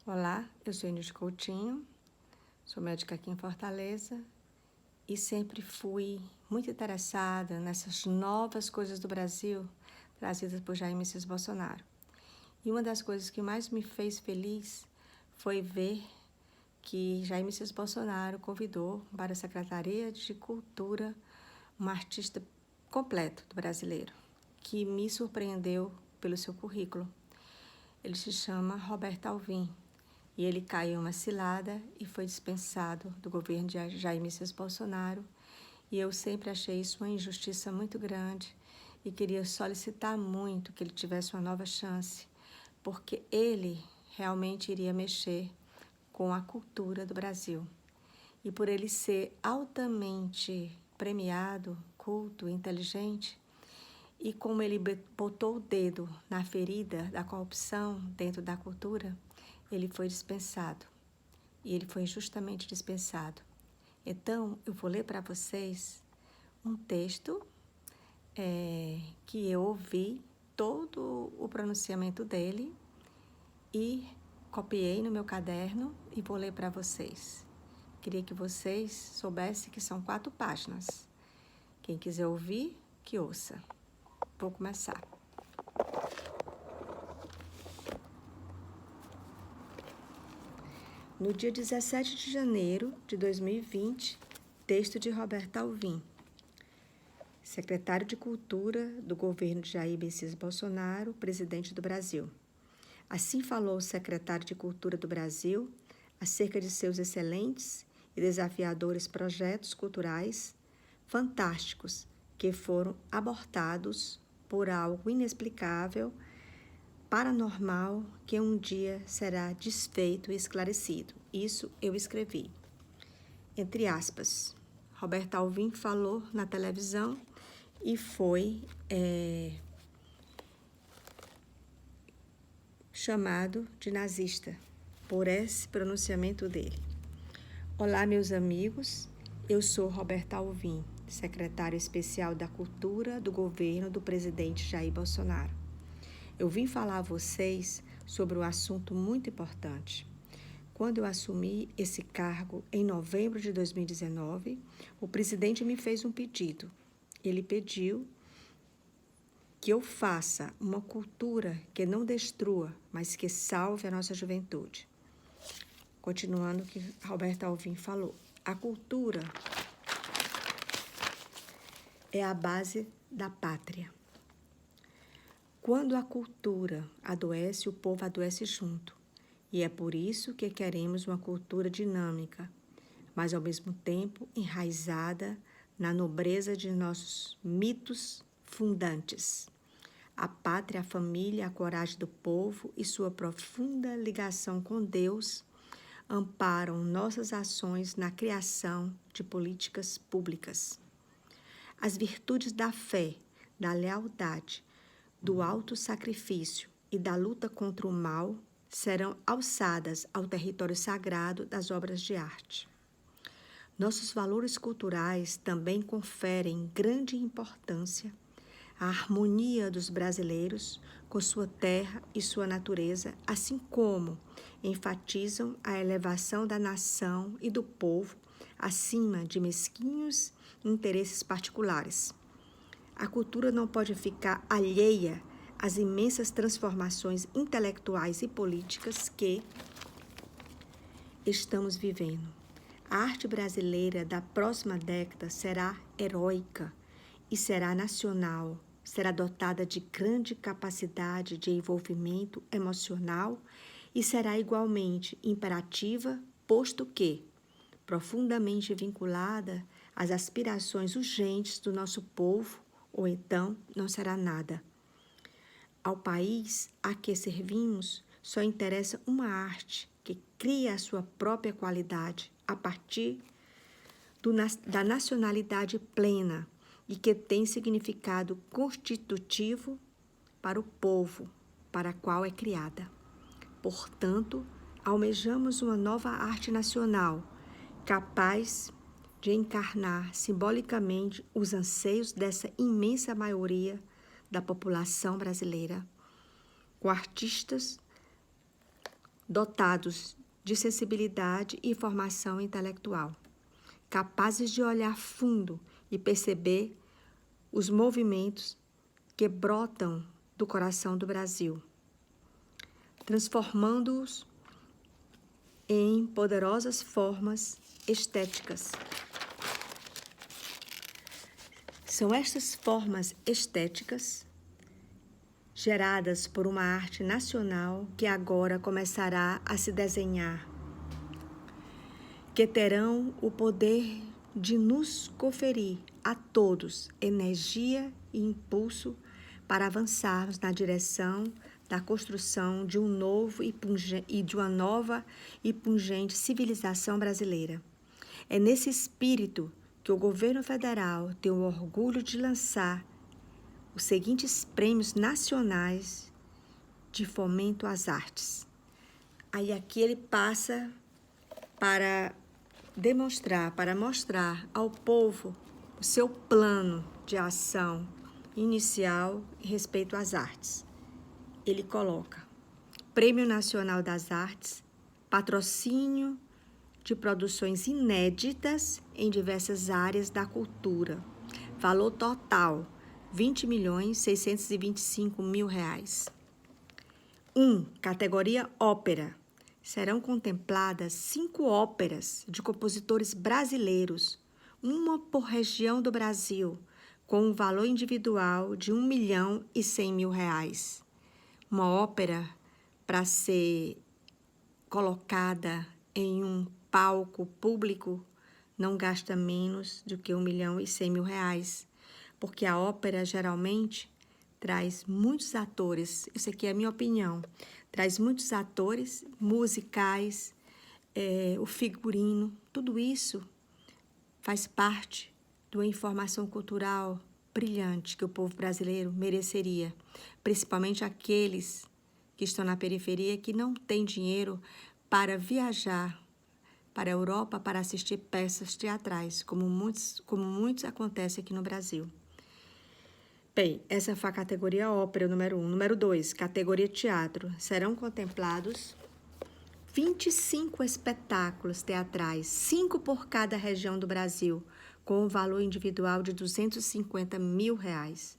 Olá, eu sou Inês Coutinho, sou médica aqui em Fortaleza e sempre fui muito interessada nessas novas coisas do Brasil trazidas por Jair Messias Bolsonaro. E uma das coisas que mais me fez feliz foi ver que Jair Messias Bolsonaro convidou para a Secretaria de Cultura um artista completo do brasileiro, que me surpreendeu pelo seu currículo. Ele se chama Roberto Alvim. E ele caiu em uma cilada e foi dispensado do governo de Jair Messias Bolsonaro. E eu sempre achei isso uma injustiça muito grande e queria solicitar muito que ele tivesse uma nova chance, porque ele realmente iria mexer com a cultura do Brasil. E por ele ser altamente premiado, culto, inteligente, e como ele botou o dedo na ferida da corrupção dentro da cultura, ele foi dispensado. E ele foi injustamente dispensado. Então, eu vou ler para vocês um texto que eu ouvi todo o pronunciamento dele e copiei no meu caderno e vou ler para vocês. Queria que vocês soubessem que são 4 páginas. Quem quiser ouvir, que ouça. Vou começar. No dia 17 de janeiro de 2020, texto de Roberto Alvim, secretário de Cultura do governo de Jair Messias Bolsonaro, presidente do Brasil. Assim falou o secretário de Cultura do Brasil acerca de seus excelentes e desafiadores projetos culturais fantásticos que foram abortados por algo inexplicável, paranormal, que um dia será desfeito e esclarecido. Isso eu escrevi. Entre aspas, Roberto Alvim falou na televisão e foi chamado de nazista por esse pronunciamento dele. Olá, meus amigos, eu sou Roberto Alvim, secretário especial da Cultura do governo do presidente Jair Bolsonaro. Eu vim falar a vocês sobre um assunto muito importante. Quando eu assumi esse cargo em novembro de 2019, o presidente me fez um pedido. Ele pediu que eu faça uma cultura que não destrua, mas que salve a nossa juventude. Continuando o que Roberto Alvim falou. A cultura é a base da pátria. Quando a cultura adoece, o povo adoece junto. E é por isso que queremos uma cultura dinâmica, mas ao mesmo tempo enraizada na nobreza de nossos mitos fundantes. A pátria, a família, a coragem do povo e sua profunda ligação com Deus amparam nossas ações na criação de políticas públicas. As virtudes da fé, da lealdade, do autossacrifício e da luta contra o mal serão alçadas ao território sagrado das obras de arte. Nossos valores culturais também conferem grande importância à harmonia dos brasileiros com sua terra e sua natureza, assim como enfatizam a elevação da nação e do povo acima de mesquinhos interesses particulares. A cultura não pode ficar alheia às imensas transformações intelectuais e políticas que estamos vivendo. A arte brasileira da próxima década será heróica e será nacional, será dotada de grande capacidade de envolvimento emocional e será igualmente imperativa, posto que profundamente vinculada às aspirações urgentes do nosso povo, ou então não será nada. Ao país a que servimos só interessa uma arte que cria a sua própria qualidade a partir da nacionalidade plena e que tem significado constitutivo para o povo para o qual é criada. Portanto, almejamos uma nova arte nacional capaz de encarnar simbolicamente os anseios dessa imensa maioria da população brasileira, com artistas dotados de sensibilidade e formação intelectual, capazes de olhar fundo e perceber os movimentos que brotam do coração do Brasil, transformando-os em poderosas formas estéticas. São estas formas estéticas geradas por uma arte nacional que agora começará a se desenhar, que terão o poder de nos conferir a todos energia e impulso para avançarmos na direção da construção de um novo e de uma nova e pungente civilização brasileira. É nesse espírito que o governo federal tem o orgulho de lançar os seguintes prêmios nacionais de fomento às artes. Aí aqui ele passa para demonstrar, para mostrar ao povo o seu plano de ação inicial em respeito às artes. Ele coloca Prêmio Nacional das Artes, patrocínio de produções inéditas em diversas áreas da cultura. Valor total, R$20.625.000. 1. Categoria Ópera. Serão contempladas 5 óperas de compositores brasileiros, uma por região do Brasil, com um valor individual de R$1.100.000. Uma ópera para ser colocada em um palco público não gasta menos do que R$1.100.000, porque a ópera geralmente traz muitos atores, isso aqui é a minha opinião, traz muitos atores musicais, o figurino, tudo isso faz parte de uma informação cultural brilhante que o povo brasileiro mereceria, principalmente aqueles que estão na periferia, que não têm dinheiro para viajar para a Europa para assistir peças teatrais, como muitos acontece aqui no Brasil. Bem, essa foi a categoria ópera, número 1. Número 2, categoria teatro. Serão contemplados 25 espetáculos teatrais, 5 por cada região do Brasil, com um valor individual de R$250.000.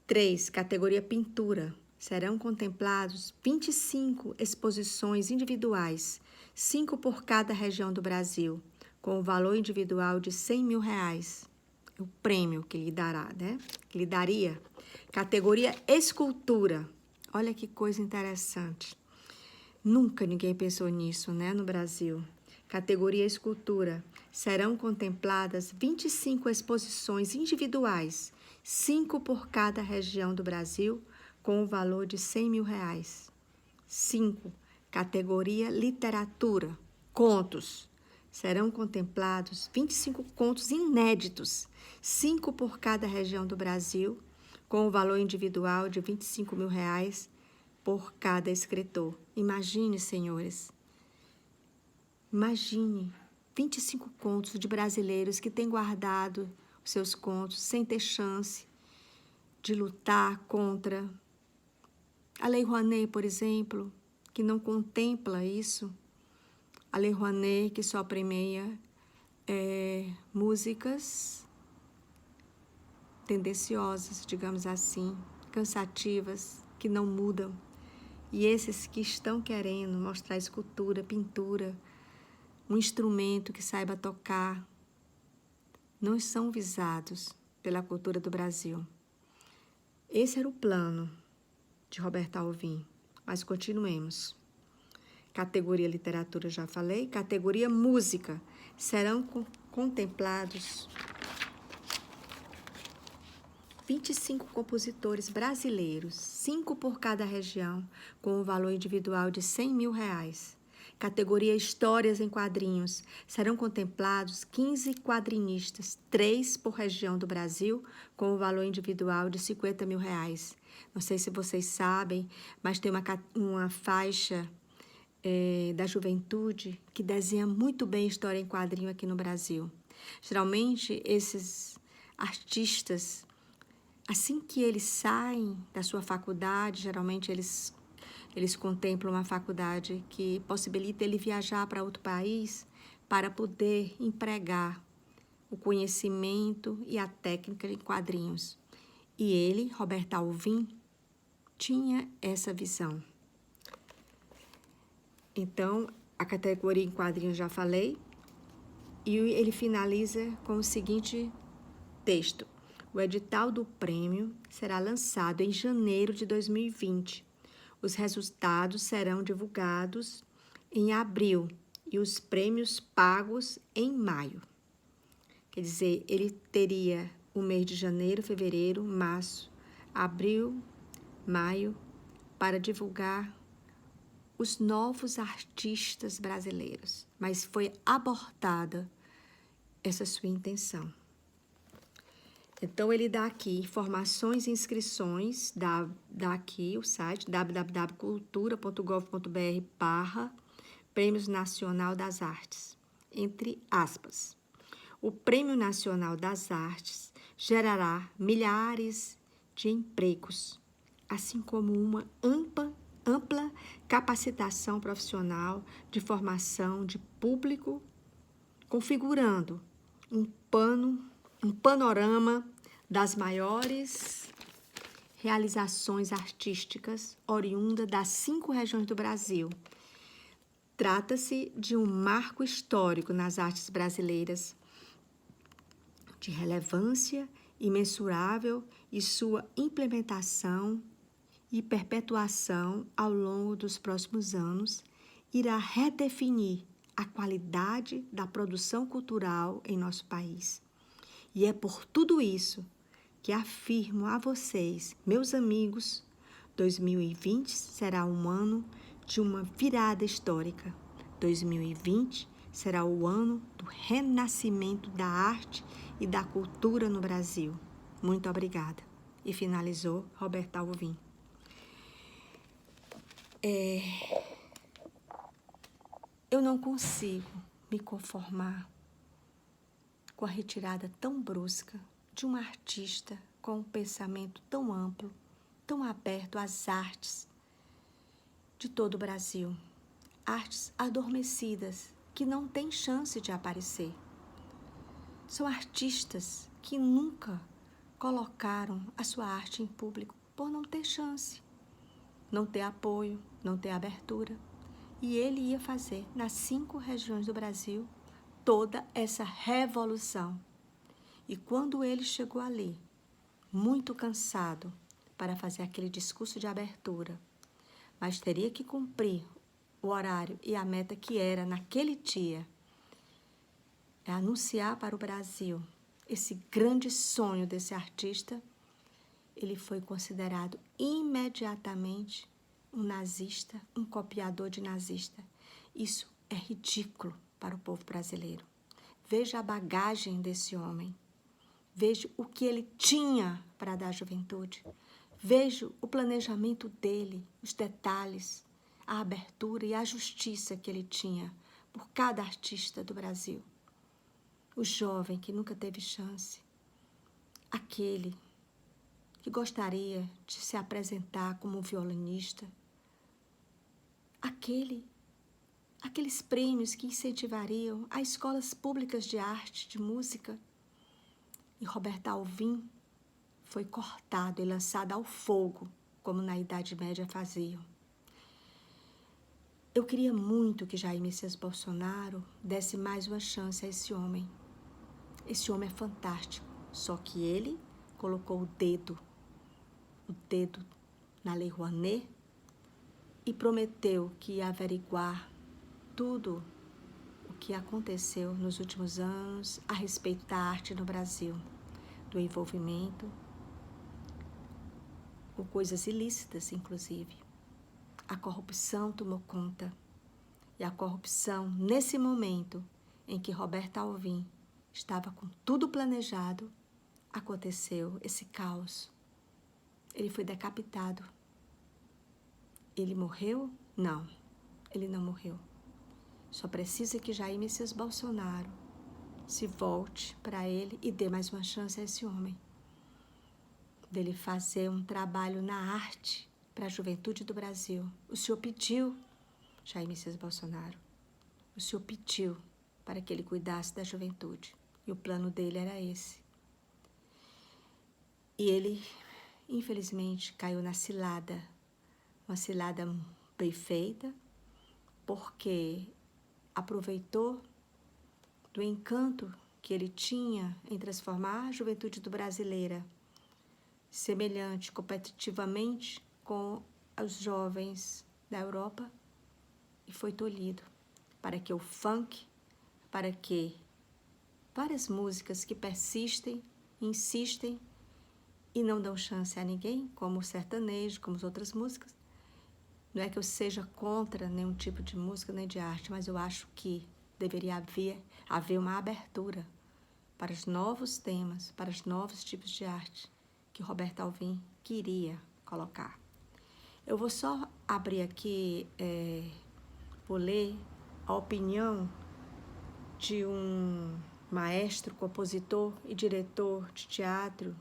3, categoria pintura. Serão contemplados 25 exposições individuais, 5 por cada região do Brasil, com o valor individual de R$100.000. O prêmio que lhe dará, né? Que lhe daria. Categoria escultura. Olha que coisa interessante. Nunca ninguém pensou nisso, né, no Brasil. Categoria escultura. Serão contempladas 25 exposições individuais, 5 por cada região do Brasil, com o valor de R$100.000. 5. Categoria literatura. Contos. Serão contemplados 25 contos inéditos, 5 por cada região do Brasil, com o valor individual de R$25.000 por cada escritor. Imagine, senhores, imagine 25 contos de brasileiros que têm guardado os seus contos sem ter chance de lutar contra a Lei Rouanet, por exemplo, que não contempla isso. A Lei Rouanet, que só premia músicas tendenciosas, digamos assim, cansativas, que não mudam. E esses que estão querendo mostrar escultura, pintura, um instrumento que saiba tocar, não são visados pela cultura do Brasil. Esse era o plano de Roberto Alvim, mas continuemos. Categoria literatura, já falei. Categoria música. Serão contemplados 25 compositores brasileiros, 5 por cada região, com um valor individual de R$100.000. Categoria Histórias em Quadrinhos. Serão contemplados 15 quadrinistas, 3 por região do Brasil, com um valor individual de R$50.000. Não sei se vocês sabem, mas tem uma faixa da juventude que desenha muito bem história em quadrinho aqui no Brasil. Geralmente, esses artistas, assim que eles saem da sua faculdade, geralmente eles Eles contemplam uma faculdade que possibilita ele viajar para outro país para poder empregar o conhecimento e a técnica em quadrinhos. E ele, Roberto Alvim, tinha essa visão. Então, a categoria em quadrinhos já falei, e ele finaliza com o seguinte texto: o edital do prêmio será lançado em janeiro de 2020. Os resultados serão divulgados em abril e os prêmios pagos em maio. Quer dizer, ele teria o mês de janeiro, fevereiro, março, abril, maio, para divulgar os novos artistas brasileiros. Mas foi abortada essa sua intenção. Então, ele dá aqui informações e inscrições, dá aqui o site www.cultura.gov.br/Prêmios Nacional das Artes, entre aspas. O Prêmio Nacional das Artes gerará milhares de empregos, assim como uma ampla capacitação profissional de formação de público, configurando um panorama das maiores realizações artísticas oriundas das 5 regiões do Brasil. Trata-se de um marco histórico nas artes brasileiras, de relevância imensurável, e sua implementação e perpetuação ao longo dos próximos anos irá redefinir a qualidade da produção cultural em nosso país. E é por tudo isso que afirmo a vocês, meus amigos, 2020 será um ano de uma virada histórica. 2020 será o ano do renascimento da arte e da cultura no Brasil. Muito obrigada. E finalizou Roberto Alvim. Eu não consigo me conformar com a retirada tão brusca de um artista com um pensamento tão amplo, tão aberto às artes de todo o Brasil. Artes adormecidas que não têm chance de aparecer. São artistas que nunca colocaram a sua arte em público por não ter chance, não ter apoio, não ter abertura. E ele ia fazer nas 5 regiões do Brasil toda essa revolução. E quando ele chegou ali, muito cansado, para fazer aquele discurso de abertura, mas teria que cumprir o horário e a meta que era naquele dia, é anunciar para o Brasil esse grande sonho desse artista, ele foi considerado imediatamente um nazista, um copiador de nazista. Isso é ridículo para o povo brasileiro. Veja a bagagem desse homem. Veja o que ele tinha para dar à juventude. Veja o planejamento dele, os detalhes, a abertura e a justiça que ele tinha por cada artista do Brasil. O jovem que nunca teve chance. Aquele que gostaria de se apresentar como violinista. Aqueles prêmios que incentivariam as escolas públicas de arte, de música. E Roberto Alvim foi cortado e lançado ao fogo, como na Idade Média faziam. Eu queria muito que Jair Messias Bolsonaro desse mais uma chance a esse homem. Esse homem é fantástico, só que ele colocou o dedo na Lei Rouanet e prometeu que ia averiguar tudo o que aconteceu nos últimos anos a respeito da arte no Brasil, do envolvimento com coisas ilícitas, inclusive. A corrupção tomou conta. E a corrupção, nesse momento em que Roberto Alvim estava com tudo planejado, aconteceu esse caos. Ele foi decapitado. Ele morreu? Não, ele não morreu. Só precisa que Jair Messias Bolsonaro se volte para ele e dê mais uma chance a esse homem. Dele fazer um trabalho na arte para a juventude do Brasil. O senhor pediu, Jair Messias Bolsonaro, o senhor pediu para que ele cuidasse da juventude. E o plano dele era esse. E ele, infelizmente, caiu na cilada, uma cilada bem feita, porque aproveitou do encanto que ele tinha em transformar a juventude do brasileira semelhante, competitivamente com os jovens da Europa, e foi tolhido para que o funk, para que várias músicas que persistem, insistem e não dão chance a ninguém, como o sertanejo, como as outras músicas. Não é que eu seja contra nenhum tipo de música nem de arte, mas eu acho que deveria haver uma abertura para os novos temas, para os novos tipos de arte que Roberto Alvim queria colocar. Eu vou só abrir aqui, vou ler a opinião de um maestro, compositor e diretor de teatro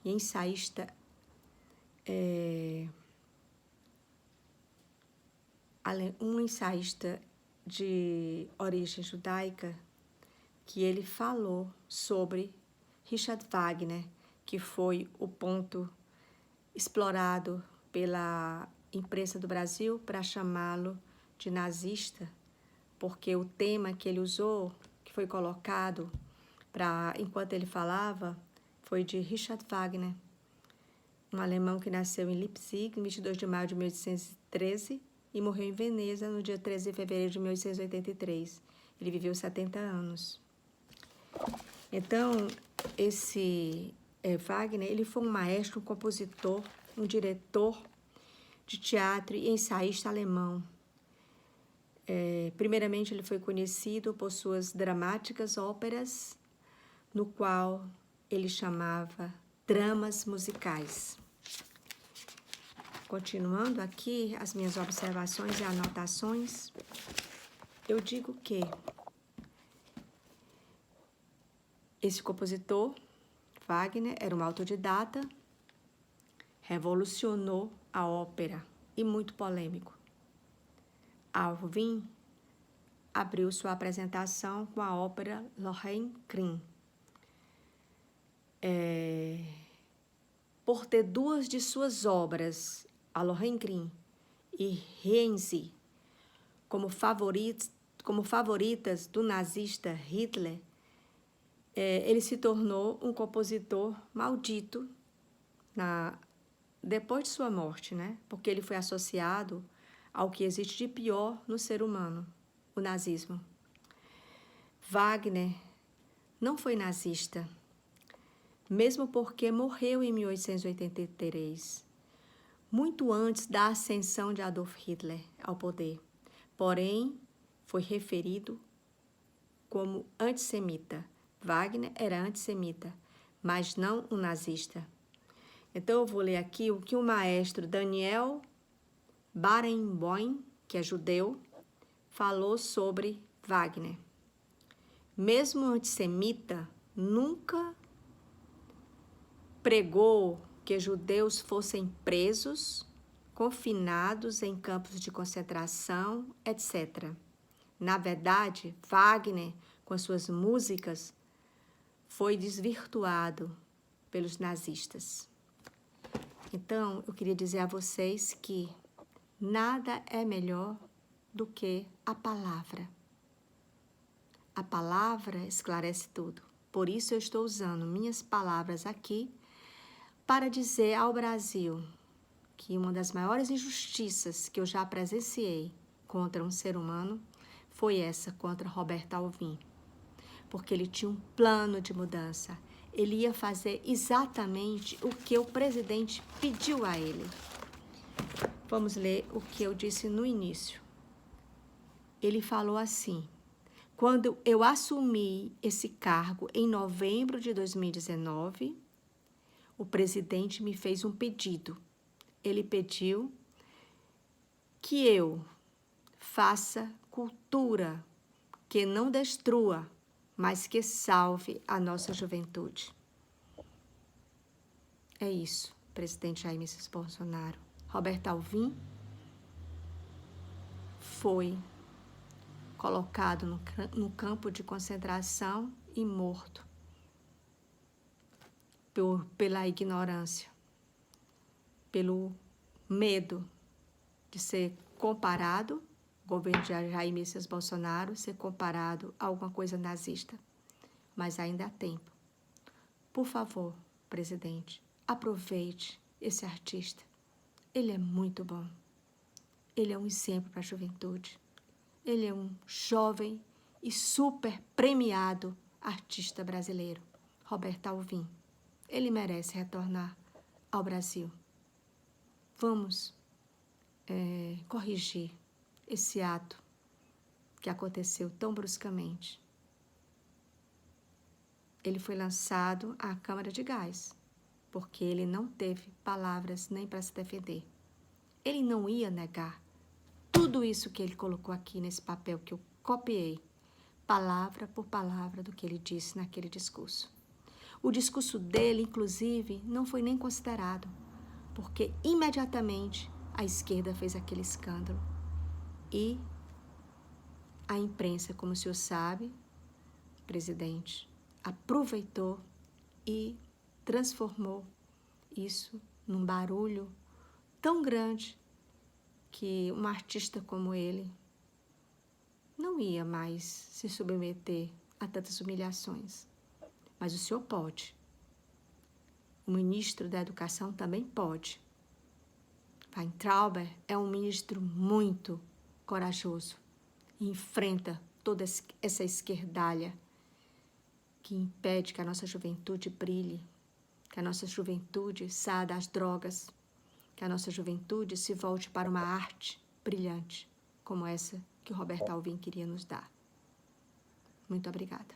e ensaísta, um ensaísta de origem judaica, que ele falou sobre Richard Wagner, que foi o ponto explorado pela imprensa do Brasil para chamá-lo de nazista, porque o tema que ele usou, que foi colocado enquanto ele falava, foi de Richard Wagner, um alemão que nasceu em Leipzig, em 22 de maio de 1813, e morreu em Veneza no dia 13 de fevereiro de 1883. Ele viveu 70 anos. Então, esse Wagner, ele foi um maestro, um compositor, um diretor de teatro e ensaísta alemão. Primeiramente, ele foi conhecido por suas dramáticas óperas, no qual ele chamava dramas musicais. Continuando aqui as minhas observações e anotações, eu digo que esse compositor, Wagner, era um autodidata, revolucionou a ópera e muito polêmico. Alvim abriu sua apresentação com a ópera Lohengrin. Por ter duas de suas obras, a Lohengrin e Rienzi, como favoritas do nazista Hitler, ele se tornou um compositor maldito depois de sua morte, né? Porque ele foi associado ao que existe de pior no ser humano, o nazismo. Wagner não foi nazista, mesmo porque morreu em 1883, muito antes da ascensão de Adolf Hitler ao poder. Porém, foi referido como antissemita. Wagner era antissemita, mas não um nazista. Então, eu vou ler aqui o que o maestro Daniel Barenboim, que é judeu, falou sobre Wagner. Mesmo antissemita, nunca pregou que judeus fossem presos, confinados em campos de concentração, etc. Na verdade, Wagner, com suas músicas, foi desvirtuado pelos nazistas. Então, eu queria dizer a vocês que nada é melhor do que a palavra. A palavra esclarece tudo. Por isso eu estou usando minhas palavras aqui para dizer ao Brasil que uma das maiores injustiças que eu já presenciei contra um ser humano foi essa contra Roberto Alvim. Porque ele tinha um plano de mudança. Ele ia fazer exatamente o que o presidente pediu a ele. Vamos ler o que eu disse no início. Ele falou assim: quando eu assumi esse cargo em novembro de 2019, o presidente me fez um pedido. Ele pediu que eu faça cultura que não destrua, mas que salve a nossa juventude. É isso, presidente Jair Messias Bolsonaro. Roberto Alvim foi colocado no campo de concentração e morto pela ignorância, pelo medo de ser comparado, o governo de Jair Messias Bolsonaro, ser comparado a alguma coisa nazista. Mas ainda há tempo. Por favor, presidente, aproveite esse artista. Ele é muito bom. Ele é um exemplo para a juventude. Ele é um jovem e super premiado artista brasileiro, Roberto Alvim. Ele merece retornar ao Brasil. Vamos corrigir esse ato que aconteceu tão bruscamente. Ele foi lançado à câmara de gás, porque ele não teve palavras nem para se defender. Ele não ia negar tudo isso que ele colocou aqui nesse papel que eu copiei, palavra por palavra do que ele disse naquele discurso. O discurso dele, inclusive, não foi nem considerado, porque imediatamente a esquerda fez aquele escândalo. E a imprensa, como o senhor sabe, presidente, aproveitou e transformou isso num barulho tão grande que um artista como ele não ia mais se submeter a tantas humilhações. Mas o senhor pode. O ministro da Educação também pode. Weintraub é um ministro muito corajoso e enfrenta toda essa esquerdalha que impede que a nossa juventude brilhe, que a nossa juventude saia das drogas, que a nossa juventude se volte para uma arte brilhante, como essa que o Roberto Alvim queria nos dar. Muito obrigada.